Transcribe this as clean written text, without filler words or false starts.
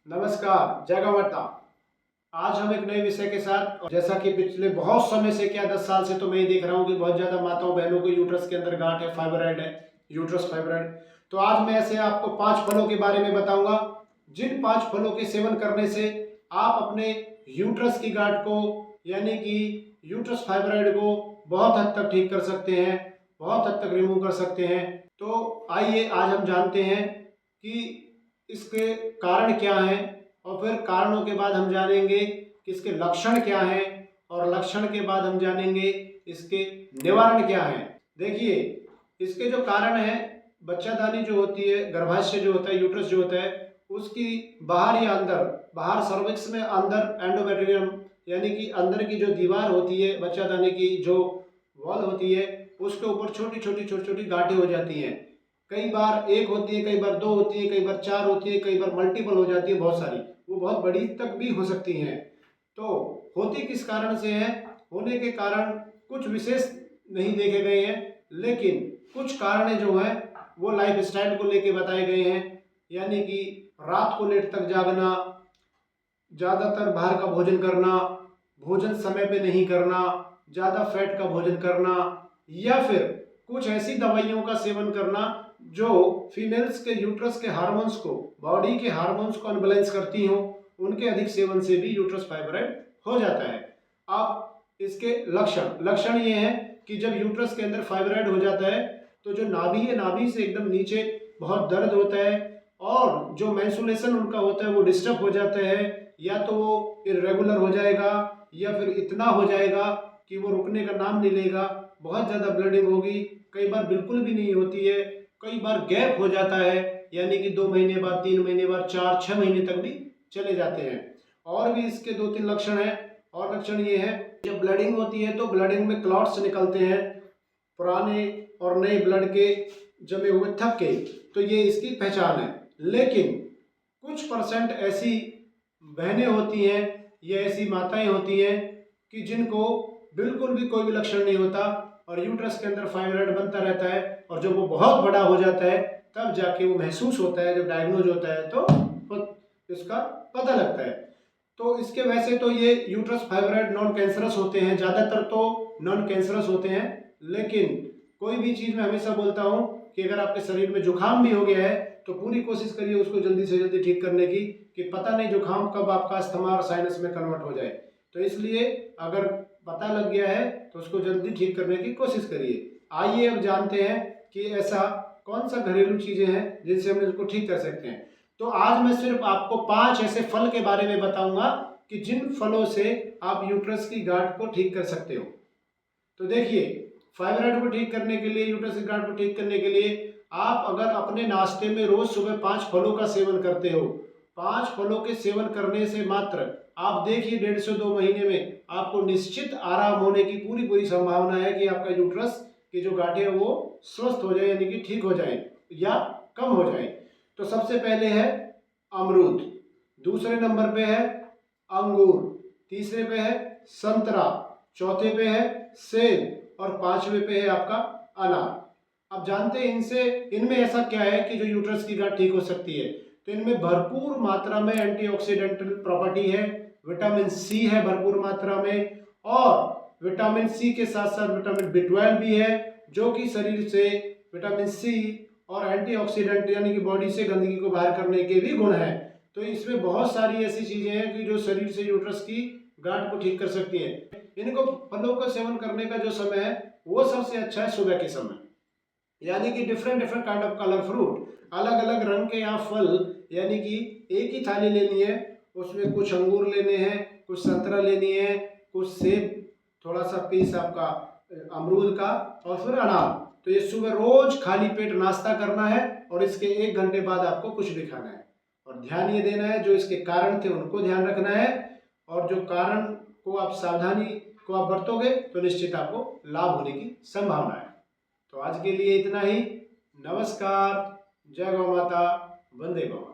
नमस्कार, जय गौ माता। आज हम एक नए विषय के साथ, जैसा कि पिछले बहुत समय से, क्या 10 साल से तो मैं ये देख रहा हूँ कि बहुत ज़्यादा माताओं बहनों को यूट्रस के अंदर गांठ है, फाइब्रॉइड है, यूट्रस फाइब्रॉइड। तो आज मैं ऐसे आपको 5 फलों के बारे में बताऊंगा, जिन 5 फलों के सेवन करने से आप अपने यूट्रस की गांठ को, यानी कि यूट्रस फाइब्रॉइड को बहुत हद तक ठीक कर सकते हैं, बहुत हद तक रिमूव कर सकते हैं। तो आइए आज हम जानते हैं कि इसके कारण क्या हैं, और फिर कारणों के बाद हम जानेंगे कि इसके लक्षण क्या हैं, और लक्षण के बाद हम जानेंगे इसके निवारण क्या हैं। देखिए, इसके जो कारण हैं, बच्चादानी जो होती है, गर्भाशय जो होता है, यूट्रस जो होता है, उसकी बाहर या अंदर, बाहर सर्विक्स में अंदर एंडोमेट्रियम, यानी कि अंदर की जो दीवार होती है, बच्चादानी की जो वॉल होती है, उसके ऊपर छोटी छोटी गांठें हो जाती हैं। कई बार एक होती है, कई बार 2 होती है, कई बार 4 होती है, कई बार मल्टीपल हो जाती है, बहुत सारी, वो बहुत बड़ी तक भी हो सकती हैं। तो होती किस कारण से है? होने के कारण कुछ विशेष नहीं देखे गए हैं, लेकिन कुछ कारण जो हैं वो लाइफ स्टाइल को लेके बताए गए हैं। यानी कि रात को लेट तक जागना, ज़्यादातर बाहर का भोजन करना, भोजन समय पे नहीं करना, ज़्यादा फैट का भोजन करना, या फिर कुछ ऐसी दवाइयों का सेवन करना जो फीमेल्स के यूट्रस के हार्मोन्स को, बॉडी के हार्मोन्स को अनबैलेंस करती हों, उनके अधिक सेवन से भी यूट्रस फाइब्रॉइड हो जाता है। अब इसके लक्षण ये हैं कि जब यूट्रस के अंदर फाइब्रॉइड हो जाता है तो जो नाभि है, नाभि से एकदम नीचे बहुत दर्द होता है, और जो मेंस्ट्रुएशन उनका होता है वो डिस्टर्ब हो जाता है, या तो वो इरेगुलर हो जाएगा, या फिर इतना हो जाएगा कि वो रुकने का नाम नहीं लेगा, बहुत ज़्यादा ब्लीडिंग होगी, कई बार बिल्कुल भी नहीं होती है, कई बार गैप हो जाता है, यानी कि 2 महीने बाद, 3 महीने बाद, 4-6 महीने तक भी चले जाते हैं। और भी इसके 2-3 लक्षण हैं। और लक्षण ये है, जब ब्लीडिंग होती है तो ब्लीडिंग में क्लॉट्स निकलते हैं, पुराने और नए ब्लड के जमे हुए थक्के, तो ये इसकी पहचान है। लेकिन कुछ परसेंट ऐसी बहनें होती हैं या ऐसी माताएं होती हैं कि जिनको बिल्कुल भी कोई भी लक्षण नहीं होता, और यूट्रस के अंदर फाइब्रॉइड बनता रहता है, और जब वो बहुत बड़ा हो जाता है तब जाके वो महसूस होता है, जब डायग्नोज होता है तो इसका पता लगता है। तो इसके वैसे तो ये यूट्रस फाइब्रॉइड नॉन कैंसरस होते हैं, ज़्यादातर तो नॉन कैंसरस होते हैं, लेकिन कोई भी चीज़ मैं हमेशा बोलता हूँ कि अगर आपके शरीर में जुकाम भी हो गया है तो पूरी कोशिश करिए उसको जल्दी से जल्दी ठीक करने की, कि पता नहीं जुकाम कब आपका अस्थमा और साइनस में कन्वर्ट हो जाए। तो इसलिए अगर पता लग गया है तो उसको जल्दी ठीक करने की कोशिश करिए। आइए अब जानते हैं कि ऐसा कौन सा घरेलू चीज़ें हैं जिनसे हम इसको ठीक कर सकते हैं। तो आज मैं सिर्फ आपको 5 ऐसे फल के बारे में बताऊंगा कि जिन फलों से आप यूट्रस की गांठ को ठीक कर सकते हो। तो देखिए, फाइब्रॉइड को ठीक करने के लिए, यूट्रस की गांठ को ठीक करने के लिए, आप अगर अपने नाश्ते में रोज सुबह 5 फलों का सेवन करते हो, 5 फलों के सेवन करने से मात्र आप देखिए 1.5 से 2 महीने में आपको निश्चित आराम होने की पूरी पूरी संभावना है कि आपका यूट्रस की जो गांठें हैं वो स्वस्थ हो जाए, यानी कि ठीक हो जाए या कम हो जाए। तो सबसे पहले है अमरूद, दूसरे नंबर पे है अंगूर, तीसरे पे है संतरा, चौथे पे है सेब, और 5वें पे है आपका अनार। अब जानते हैं इनमें ऐसा क्या है कि जो यूट्रस की गांठ ठीक हो सकती है। तो इनमें भरपूर मात्रा में एंटीऑक्सीडेंटल प्रॉपर्टी है, विटामिन सी है भरपूर मात्रा में, और विटामिन सी के साथ साथ विटामिन B12 भी है, जो कि शरीर से विटामिन सी और एंटीऑक्सीडेंट, यानी कि बॉडी से गंदगी को बाहर करने के भी गुण हैं। तो इसमें बहुत सारी ऐसी चीजें हैं कि जो शरीर से यूट्रस की गांठ को ठीक कर सकती हैं। इनको फलों का सेवन करने का जो समय है वो सबसे अच्छा है सुबह के समय, यानी कि different different kind of colour fruit, अलग अलग रंग के यहाँ फल, यानी कि एक ही थाली लेनी है, उसमें कुछ अंगूर लेने हैं, कुछ संतरा लेनी है, कुछ सेब, थोड़ा सा पीस आपका अमरूद का, और फिर अनार। तो ये सुबह रोज खाली पेट नाश्ता करना है, और इसके 1 घंटे बाद आपको कुछ भी खाना है, और ध्यान ये देना है जो इसके कारण थे उनको ध्यान रखना है, और जो कारण को आप सावधानी को आप बरतोगे तो निश्चित आपको लाभ होने की संभावना है। तो आज के लिए इतना ही। नमस्कार, जय गौ माता, वंदे गौ माता।